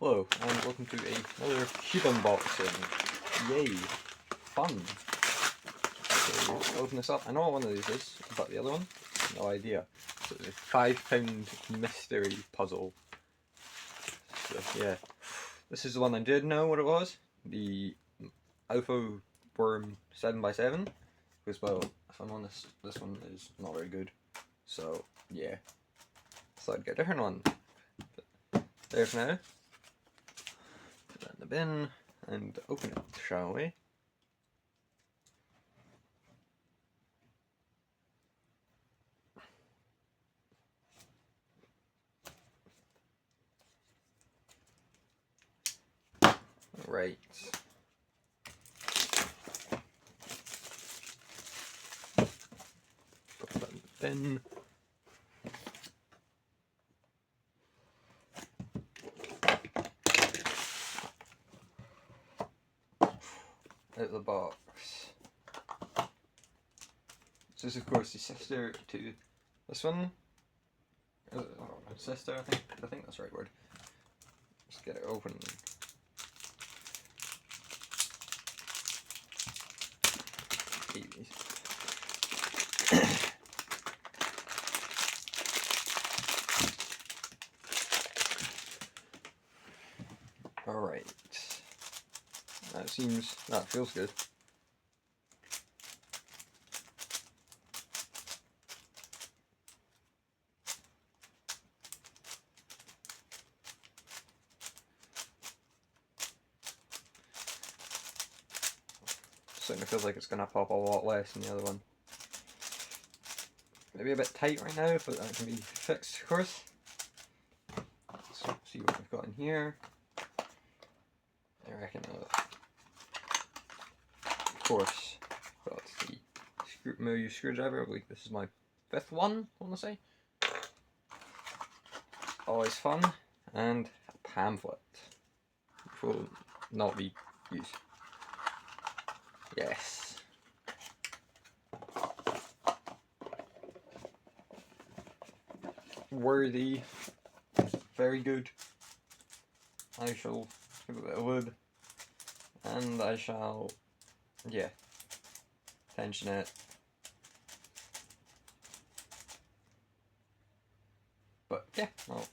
Hello, and welcome to another cube unboxing. Yay! Fun! So, let's open this up. I know what one of these is, but the other one? No idea. So it's a £5 mystery puzzle. So, yeah. This is the one I did know what it was. The Alpha Worm 7x7. Because, well, if I'm honest, this one is not very good. So, yeah. So I'd get a different one. But there for now. Put that in the bin and open it, shall we? Right. Put that in the bin. Out of the box. This is of course the sister to this one. Sister, I think that's the right word. Let's get it open. Alright. That feels good. Certainly feels like it's going to pop a lot less than the other one. Maybe a bit tight right now, but that can be fixed, of course. Let's see what we've got in here. I reckon, of course, got the Moyu screwdriver. I believe this is my 5th one, I want to say. Always fun. And a pamphlet, which will not be used. Yes. Worthy. Very good. I shall give it a bit of wood. And I shall, yeah, tension it. But yeah, I'll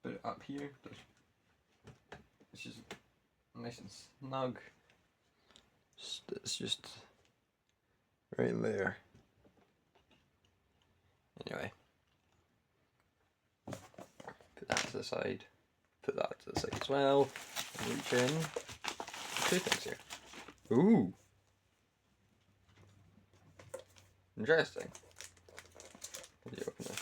put it up here. It's just nice and snug. It's just right there. Anyway, put that to the side. Put that to the side as well. And reach in. 2 things here. Ooh. Interesting. How do you open this?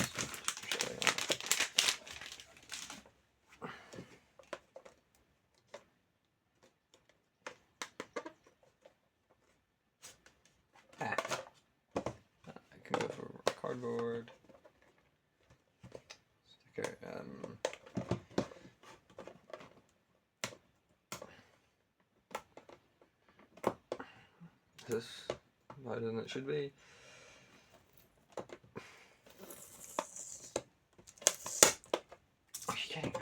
I can go for cardboard. Sticker. This wider than it should be. Oh, you kidding?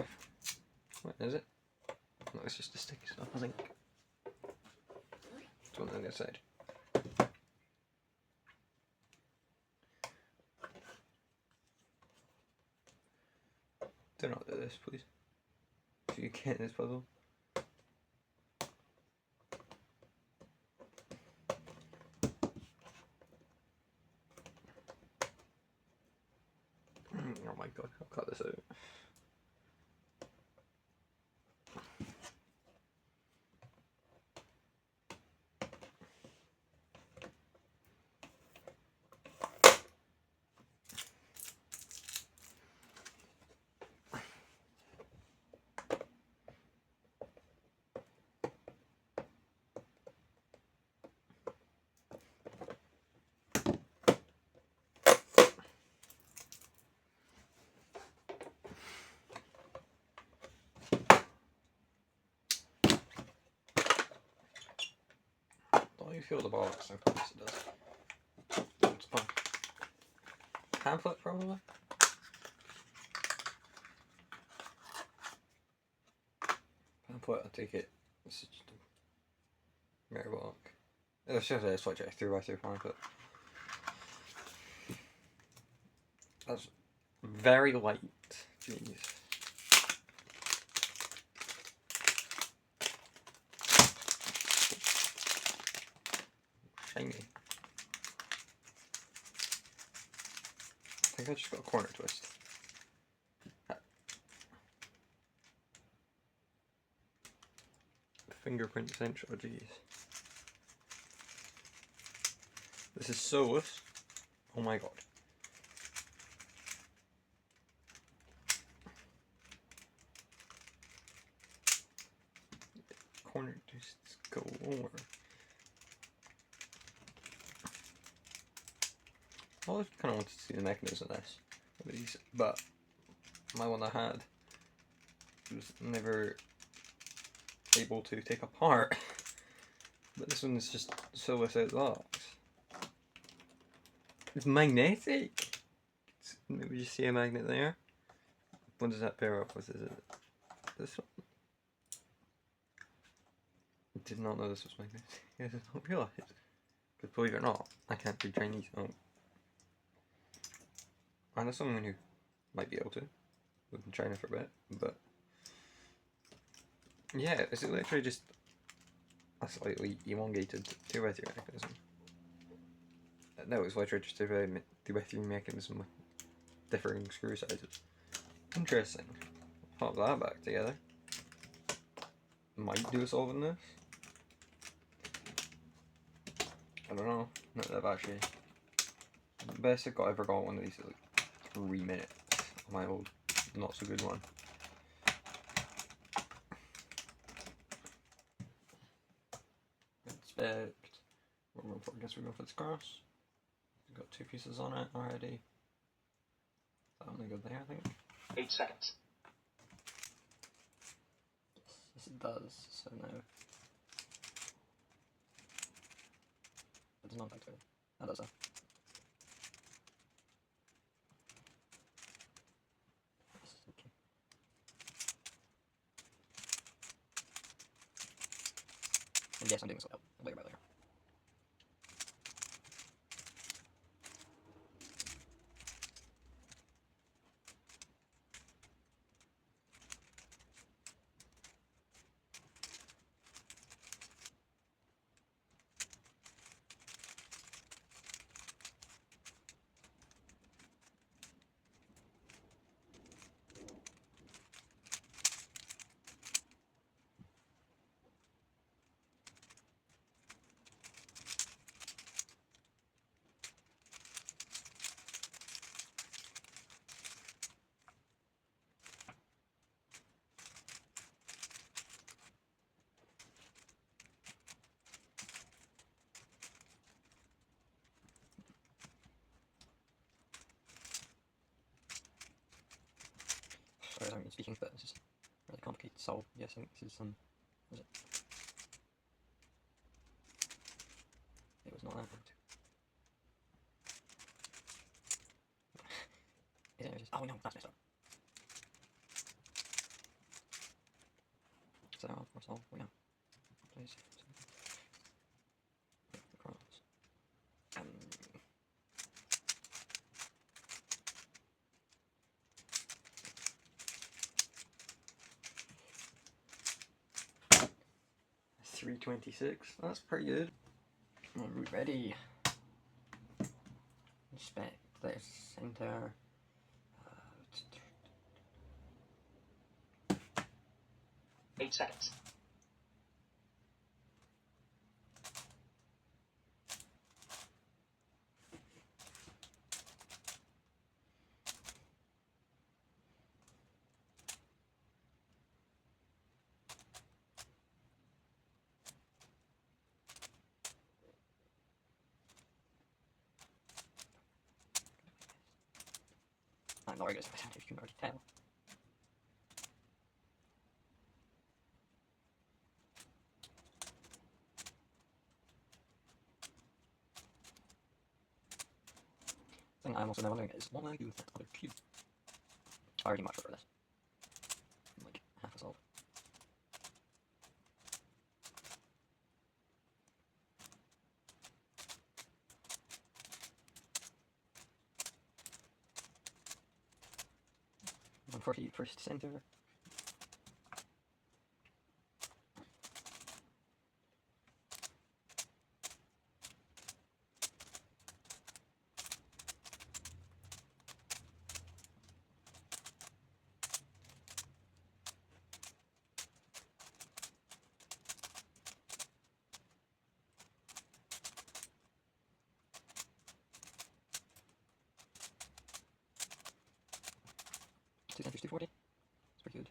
What is it? No, it's just the sticky stuff, I think. It's one on the other side. Do not do this, please. If you get this puzzle. Oh my god, I'll cut this out. Don't you feel the box? Of course it does. It's fun. Pamphlet, probably? pamphlet, I take it. This is just a mere book. It's just a Switch 3x3 pamphlet. That's very light. Jeez. Shiny. I think I just got a corner twist. Fingerprint cinch, oh jeez. This is Solus. Oh my god. Corner twists galore. I always kind of wanted to see the mechanism of this, but my one I had was never able to take apart. But this one is just Solus out of the box. It's magnetic! Maybe you see a magnet there. What does that pair up with? Is it this one? I did not know this was magnetic. I did not realise. Because believe it or not, I can't read Chinese. Oh. I know someone who might be able to. Lived in China for a bit, but yeah, is it literally just a slightly elongated 2x3 mechanism? No, it's literally just a 2x3 mechanism with differing screw sizes. Interesting. Pop that back together. Might do a solve in this. I don't know. Not that I've actually. The best I've ever got one of these is like 3 minutes. My old not so good one. Inspect. I guess we're going for this cross. We've got 2 pieces on it already. That only good there, I think. 8 seconds. Yes, it does. So now. It does not back to it. That does that. Okay. And yes, I'm doing this later by later. Sorry, I don't mean speaking, but this is really complicated to solve. Yes, I think this is what was it? It was not that good. Oh no, that's messed up. So I'll solve, oh yeah. Please. Across. 326. That's pretty good. We're ready. Inspect this center. 8 seconds. I'm not very good at this, if you can already tell. The thing I'm also now wondering is, what will I do with that other cube? I already much prefer this. Like, half a solve. 140 first centre. Two centres, 240. It's pretty good.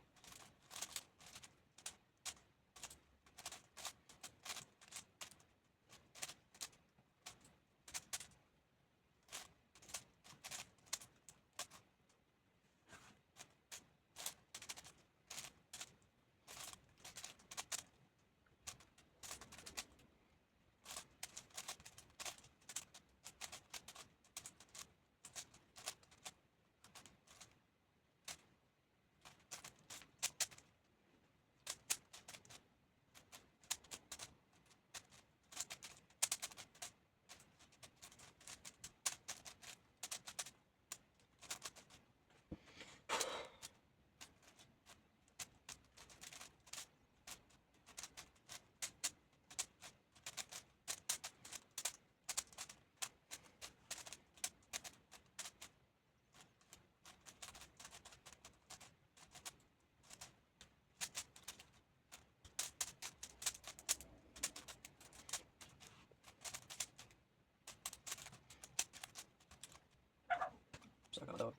So I got a dog.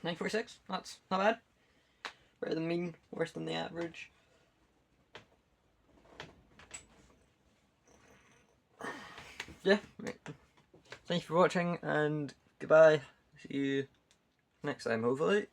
$9.46. That's not bad. Better than mean, worse than the average. Yeah, right. Thank you for watching, and goodbye. See you next time, hopefully.